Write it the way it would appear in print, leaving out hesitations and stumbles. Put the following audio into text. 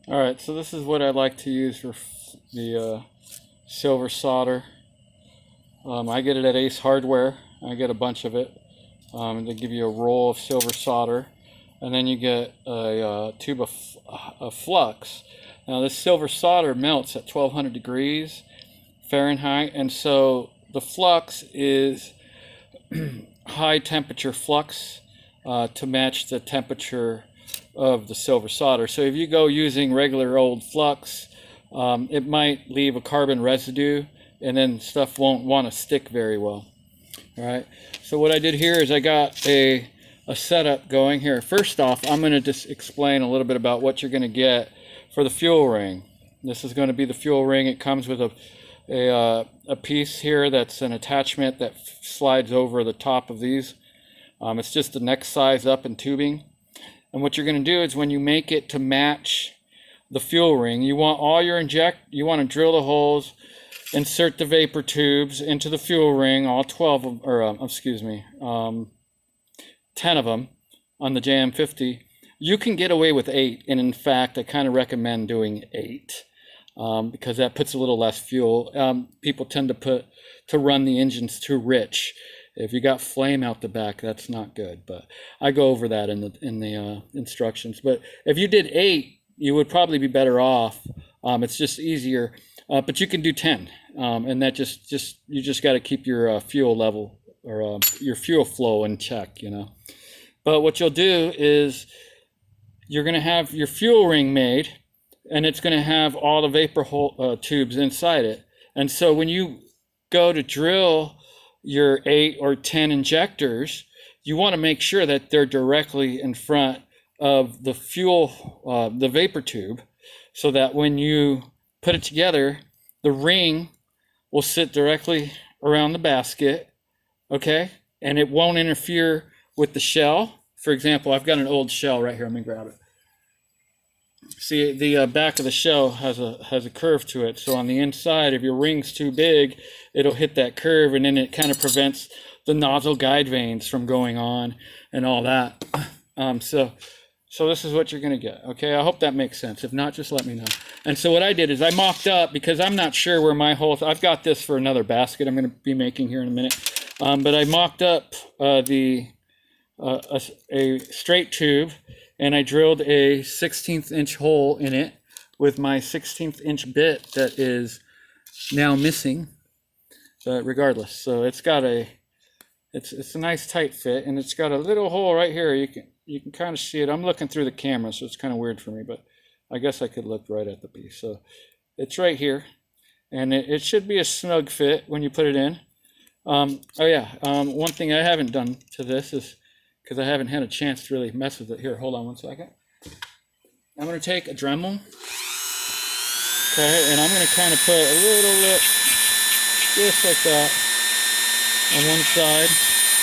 All right, so this is what I like to use for the silver solder. I get it at Ace Hardware. I get a bunch of it. They give you a roll of silver solder, and then you get a tube of flux. Now this silver solder melts at 1200 degrees Fahrenheit, and so the flux is high temperature flux to match the temperature of the silver solder. So if you go using regular old flux, it might leave a carbon residue, and then stuff won't want to stick very well. All right, so what I did here is I got a setup going here. First off, I'm going to just explain a little bit about what you're going to get for the fuel ring. This is going to be the fuel ring. It comes with a piece here that's an attachment that slides over the top of these. It's just the next size up in tubing. And what you're going to do is when you make it to match the fuel ring, you want all your you want to drill the holes, insert the vapor tubes into the fuel ring, all 12 of, or excuse me, 10 of them on the JM50. You can get away with 8, and in fact, I kind of recommend doing 8 because that puts a little less fuel. People tend to run the engines too rich. If you got flame out the back, that's not good. But I go over that in the instructions. But if you did 8, you would probably be better off. It's just easier. But you can do 10, and that you just got to keep your fuel level or your fuel flow in check, you know. But what you'll do is you're going to have your fuel ring made, and it's going to have all the vapor tubes inside it. And so when you go to drill your 8 or 10 injectors, you want to make sure that they're directly in front of the fuel, the vapor tube, so that when you put it together, the ring will sit directly around the basket, okay? And it won't interfere with the shell. For example, I've got an old shell right here. Let me grab it. See, the back of the shell has a curve to it. So on the inside, if your ring's too big, it'll hit that curve, and then it kind of prevents the nozzle guide vanes from going on and all that. So this is what you're going to get, okay? I hope that makes sense. If not, just let me know. And so what I did is I mocked up, because I'm not sure where my holes... I've got this for another basket I'm going to be making here in a minute. But I mocked up a straight tube, and I drilled a 16th inch hole in it with my 16th inch bit that is now missing, but regardless. So it's got it's a nice tight fit, and it's got a little hole right here. You can kind of see it. I'm looking through the camera, so it's kind of weird for me, but I guess I could look right at the piece. So it's right here, and it should be a snug fit when you put it in. Oh yeah, one thing I haven't done to this is, because I haven't had a chance to really mess with it. Here, hold on one second. I'm going to take a Dremel, okay, and I'm going to kind of put a little bit, just like that, on one side.